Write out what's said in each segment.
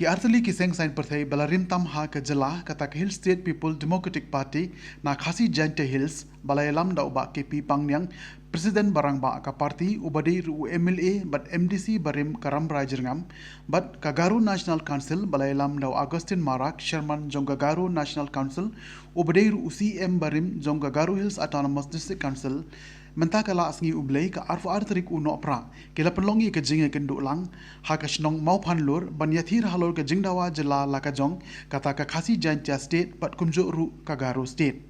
ki artali ki seng sign perthai balarim tam ha ka jala kata Hill State People Democratic Party na khasi Jante Hills balayalam da uba KP pangyang President barang ba ka party ubadi ru MLA but MDC barim karam rajirngam but Kagaru National Council balayalam da Augustine Marak Sherman Jongagaru National Council ubadi ru UCM barim Jongagaru Hills Autonomous District Council mentakala asngi ublay ka arfu artrik uno pra kila penlongi ke jinge kenduk lang ha ka shnong Mawphor lur banyathir halor ke jingdawa jela lakajong kata ka khasi Jantia State pat kumjo ru Kagaru State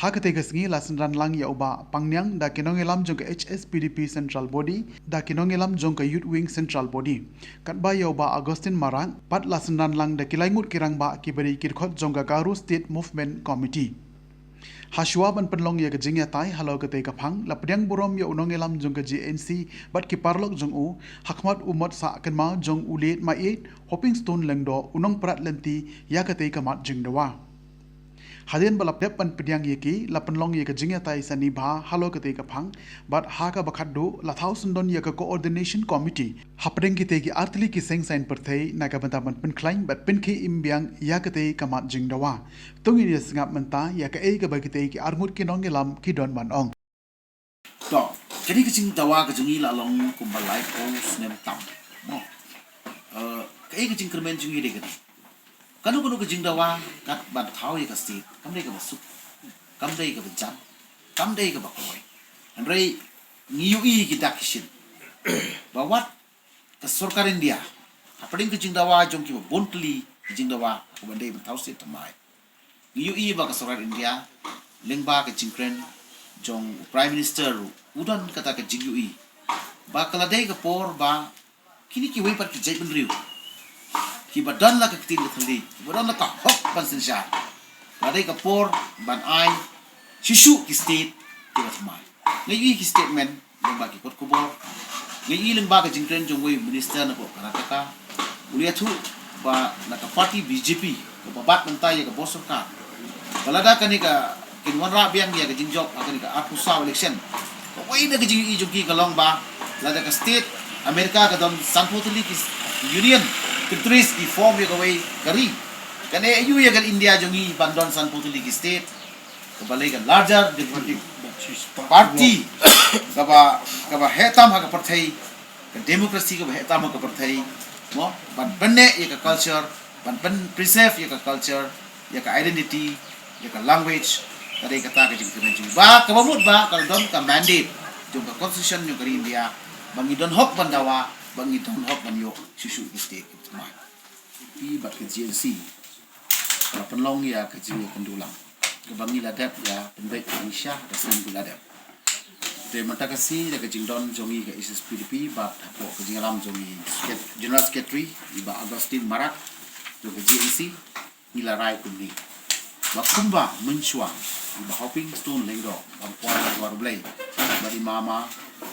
ha ka tegasngi lasan ran lang ya uba pangyang da kinongelam jong ka HSPDP Central Body da kinongelam jong ka Youth Wing Central Body kat ba ya uba Augustine Marang pat lasan ran lang da kilaingut kirang ba kibari kirkhot jong Kagaru State Movement Committee Hashwaban penlong ya kejingya tai halau ke tei kapang lapdiang burom ya unongelam jong ke GNC bat ki parlok jong u hakmat umot sa kenma jong ulit ma eight hopping stone lengdo unong prat lenti ya ke tei kamat jing dawa hadian balap dep pan pediang ye ki la penlong ya kejingya tai sani bha halau ke tei kapang bat ha ka bakhaddo la thousand don ya ka Co-ordination Committee hapdeng ki tei ki artli ki seng sign perthai na ka bantaman pen klaim bat pen ki imbiang ya ke tei kamat jing dawa tungi dia sengap mentah ya ke ke bagi tei ki armut ki nongelam ki don man ong to jadi kecing dawa kejengi la long kumbalai ko snem tam mo kecing kermen jengi de kan kanu kecing dawa kat ban thau ye ka sti kam dei ka basuk kam dei ka bejam kam dei ka bakoy andrei ngiu I ki dakishin bawat ka sarkar India apring kecing dawa jong ki bontli kecing dawa ko bandai ban thau sti tamai ngiu I ba ka sarkar India lengba ka jingkren jong Prime Minister udan kata ke jingui ba kala dei ka por ba kini ki wei pat ki jai ben riu ki badan la ka tin thali badan la ka hok ban sin sha ba dei ka por ban ai shishu ki state ki ba thmai ngai ki statement lengba ki kot ko bor ngai lengba ka jingkren jong wei minister na ko Karnataka ulia thu ba na ka party BJP ko babat mentai ya ka bosor ka balada kani ka kinwan ra biang dia ke jingjok akan ka aku sa election ko wai na ke jing I jong ki kalong ba la da ka state America ka don sanpotli ki union countries ki form ye ka wai kari kan EU ye kan India jong I bandon sanpotli ki state ko balai ka larger democratic party ka ba hetam ha ka parthai ka democracy ka hetam ha ka parthai mo ban banne ye ka culture ban preserve ye ka culture ye ka identity ye ka language tadi kata ke jing kemen ba kabamut ba kalau don ka mandate jong ka constitution yung kari India bangi don hok bandawa bangi don hok ban yo susu state ma I bat ke GNC kalau penlong ya ke jing kendulang ke bangi ladap ya penbaik Indonesia rasin ladap de mata kasi de ke jing don jongi ke HSPDP bat hapo ke jing alam jongi general secretary iba Augustine Marak jong ke GNC nila rai kumni makumba mencuang iba hopping stone lengdo ang kuala luar blay bari mama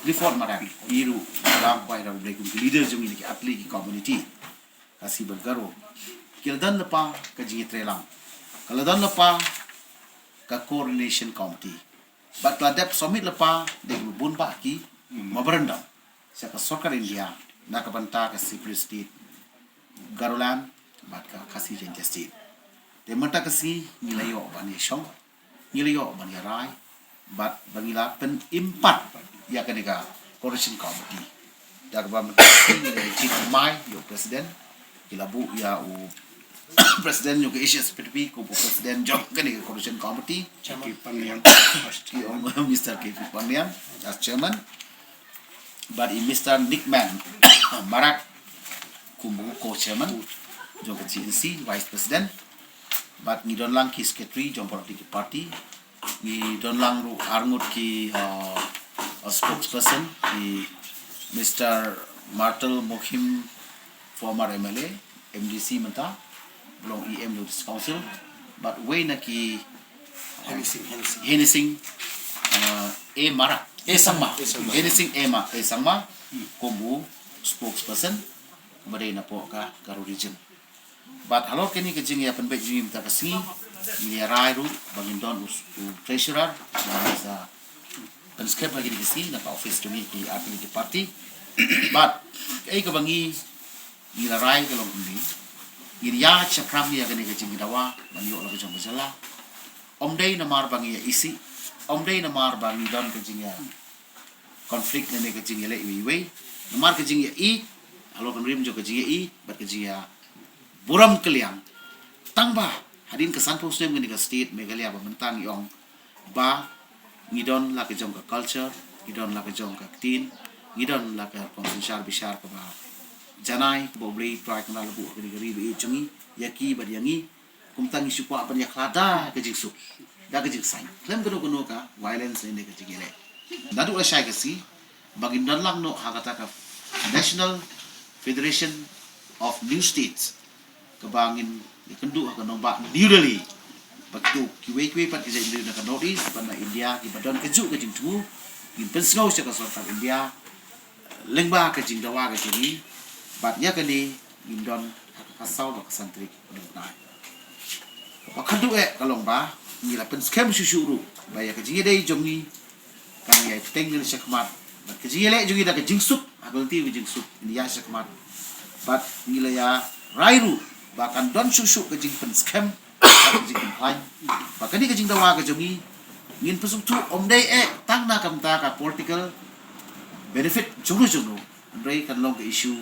reform marang iru dalam kuala blay kum leader jong ini atli ki community kasi bergaro kildan lepa ka jingi trelang kaladan lepa ka Co-ordination Committee bat ladap summit lepa de bun ba ki mabarandam sa ka sarkar India na ka banta ka secret state garulan bat ka kasi Jantia State de mata kasi nilayo ban yeshong nilayo ban yarai bat bangila pen impat ya kanega coordination committee darba mata ni chief mai yo president ilabu ya u president yo ke HSPDP ko president jong kanega coordination committee chairman panlian Mr. KP Panlian as chairman but Mr. Nickman Marak kumbu co-chairman jong ke GNC vice president but ni don lang ki secretary jong political party ni don lang ru arngut ki a spokesperson ki Mr. Martel Mokhim former MLA MDC menta belong EM Youth Council but way na ki Henising Mara Sangma Henising Sangma kumbu spokesperson badai na po ka Garo region but halor kini kejing ya penbek jing ta kasi ni rai ru bangin don treasurer sa penskrip lagi di kasi na office to meet di party but ai ka bangi ni rai ka long ni Iriya chakram ya gani kajing dawa banyo la kajong jala. Omdei namar bangi ya isi. Omdei namar bangi don kajing ya konflik nene kajing ya le iwi. Namar kajing ya I alo penrim jo kajing ya I bat kajing ya buram keliang. Tangba hadin kesan posnem gani ka state Meghalaya Mentang yong ba ngidon la kajong ka culture, ngidon la kajong ka tin, ngidon la ka konsensar bishar ka ba janai ko boleh try kena lebu kini gari be chungi yaki badiangi kumtang isu pa ban yaklada ke jingsu da ke jingsai klem kono ka violence ne ke jingele dadu la shai kasi bagin dan lang no hakata ka National Federation of New States kebangin ikendu ka no ba New Delhi baktu kiwe pat ke jingele na ka notice ban India ki badon ke ju ke jingtu in pensau se ka sorta India lengba ke jingdawa ke jingi batnya kini indon kasau bak santri nai bakadu kalong ba ni la pen scam susuru baya ke jingi dei jongi kan ya tengil sekmat bat ke jingi le jongi da ke jingsuk abalti ke jingsuk ini ya sekmat bat ngila ya rairu bahkan don susu ke jing pen scam ke jing lain bakani ke jing dawa ke jongi ngin pesuk tu omdei tang na kam ta ka political benefit jono ndai kan long ke issue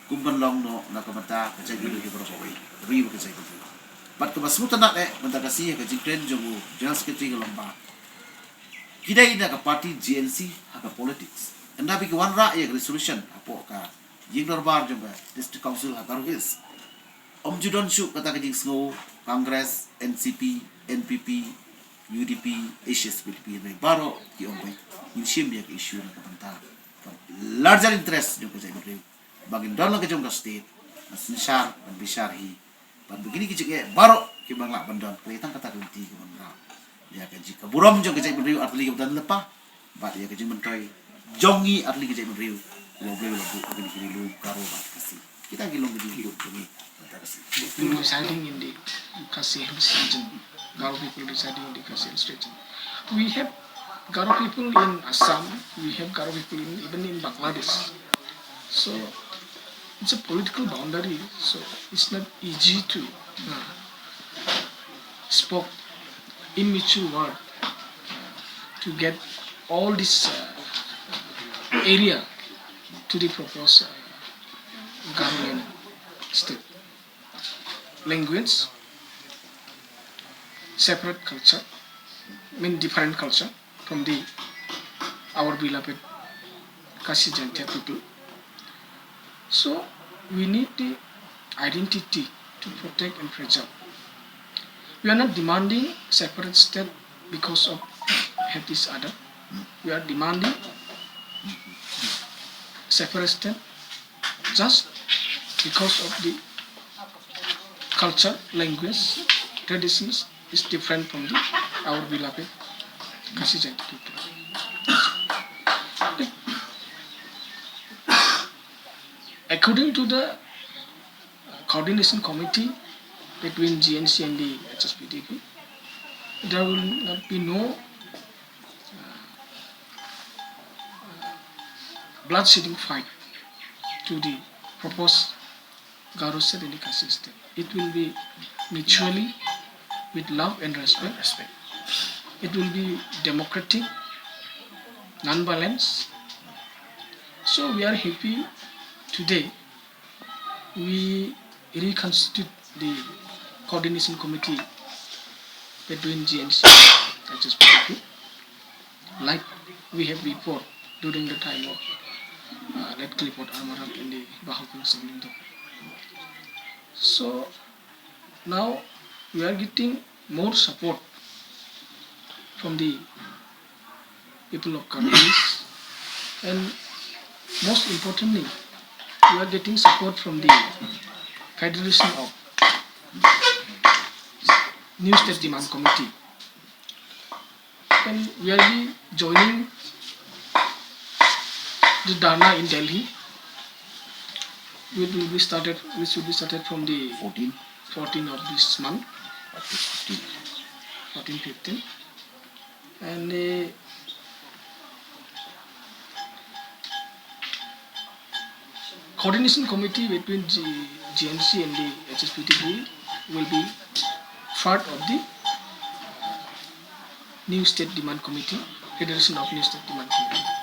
kumban long no nakamata ka jagi lu hibro ko ri ba ka jagi bat ka basmuta na manta kasi ka jingren jongu general secretary ka lomba kidai na ka party GNC ha ka politics anda bi ka wan ra ya resolution apo ka jingdor bar jonga district council ha karugis judon shu kata ka jing snow congress NCP NPP UDP HSPDP na baro ki ombai inshim ya ka issue na ka banta larger interest jo ka jagi bagin don lang kajong ka state nasensar ban bisar hi ban begini kicik baro ki bangla bandon kelitang kata kunti ki bangla ya kaji ka buram jong kajai benriu atli ka dan lepa bat ya kaji mentoy jongi atli kajai benriu lo beli lo bu begini kini lu karo bat kasi kita gilong gidi hidup ini people residing in the Khasi Hills region, Garo people residing in the Khasi Hills region. We have Garo people in Assam, we have Garo people even in Bangladesh. So it's a political boundary, so it's not easy to speak immature word to get all this area to the proposed government state. Language, separate culture, different culture from our beloved Khasi Janta people. So we need the identity to protect and preserve. We are not demanding separate state because of have this other. We are demanding separate state just because of the culture, language, traditions is different from our beloved Khasi Janta people. According to the coordination committee between GNC and the HSPDP, there will not be no blood-shedding fight to the proposed Garo state and the Khasi state. It will be mutually with love and respect. It will be democratic, non-violence. So we are happy today. We reconstitute the coordination committee between GNC and HSPDP, like we have before during the time of Let Clifford Armarak and the Bahukun Samlindo. So now we are getting more support from the people of Karamis, and most importantly, we are getting support from the Federation of New State Demand Committee, and we are joining the Dharna in Delhi. Which should be started from the 14 of this month, 14-15, and the coordination committee between GNC and the HSPDP will be part of the New State Demand Committee, Federation of New State Demand Committee.